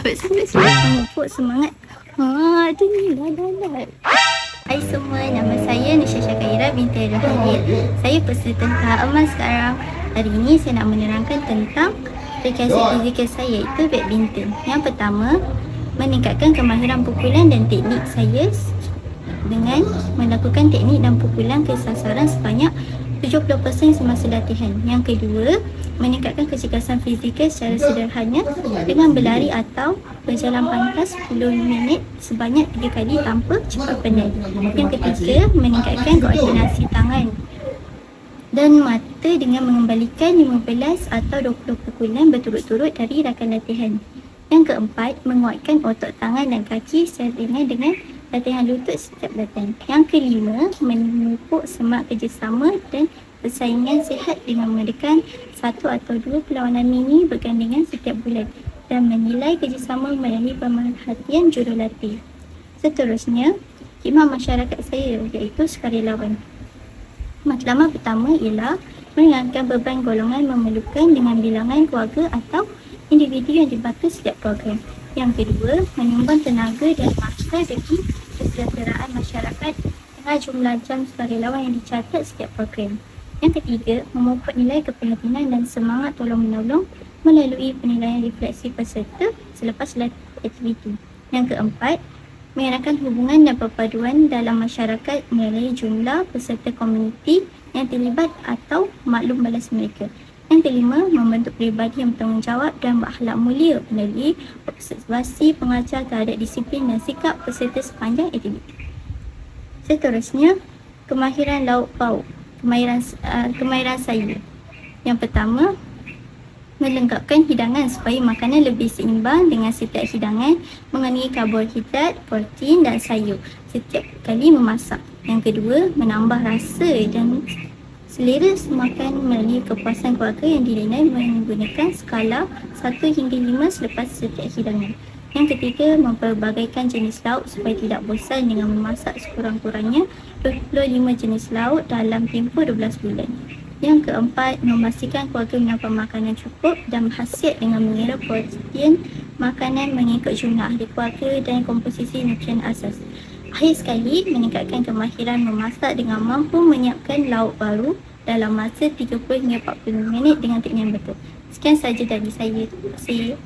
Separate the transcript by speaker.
Speaker 1: meningkat memupuk semangat. Ada ni dah. Hai semua, nama saya Nisha Syakaira binti Abdul Hadid. Saya peserta tahap emas sekarang. Hari ini saya nak menerangkan tentang rekreasi fizikal saya, iaitu badminton. Yang pertama, meningkatkan kemahiran pukulan dan teknik saya dengan melakukan teknik dan pukulan ke sasaran sebanyak 70% semasa latihan. Yang kedua, meningkatkan kecergasan fizikal secara sederhana dengan berlari atau berjalan pantas 10 minit sebanyak 3 kali tanpa cepat penat. Yang ketiga, meningkatkan koordinasi tangan dan mata dengan mengembalikan 15 atau 20 pukulan berturut-turut dari rakan latihan. Yang keempat, menguatkan otot tangan dan kaki secara ringan dengan latihan lutut setiap latihan. Yang kelima, memupuk semangat kerjasama dan persaingan sihat dengan mengadakan 1 atau 2 perlawanan mini bergandengan setiap bulan dan menilai kerjasama melalui pemerhatian jurulatih. Seterusnya, khidmat masyarakat saya iaitu sukarelawan. Matlamat pertama ialah meringankan beban golongan memerlukan dengan bilangan keluarga atau individu yang dibantu setiap program. Yang kedua, menyumbang tenaga dan masa demi kesejahteraan masyarakat dengan jumlah jam sukarelawan yang dicatat setiap program. Yang ketiga, memupuk nilai keprihatinan dan semangat tolong-menolong melalui penilaian refleksi peserta selepas aktiviti. Yang keempat, mengeratkan hubungan dan perpaduan dalam masyarakat melalui jumlah peserta komuniti yang terlibat atau maklum balas mereka. Yang kelima, membentuk peribadi yang bertanggungjawab dan berakhlak mulia melalui observasi pengajar terhadap disiplin dan sikap peserta sepanjang aktiviti. Seterusnya, kemahiran lauk pauk. Kemahiran saya. Yang pertama, melengkapkan hidangan supaya makanan lebih seimbang dengan setiap hidangan mengandungi karbohidrat, protein dan sayur setiap kali memasak. Yang kedua, menambah rasa dan selera makan melalui kepuasan keluarga yang dinilai menggunakan skala 1 hingga 5 selepas setiap hidangan. Yang ketiga, memperbagaikan jenis lauk supaya tidak bosan dengan memasak sekurang-kurangnya 25 jenis lauk dalam tempoh 12 bulan. Yang keempat, memastikan keluarga mendapat makanan cukup dan berkhasiat dengan mengira protein makanan mengikut jumlah ahli keluarga dan komposisi nutrien asas. Akhir sekali, meningkatkan kemahiran memasak dengan mampu menyiapkan lauk baru dalam masa 30 hingga 40 minit dengan teknik yang betul. Sekian sahaja dari saya. Terima kasih.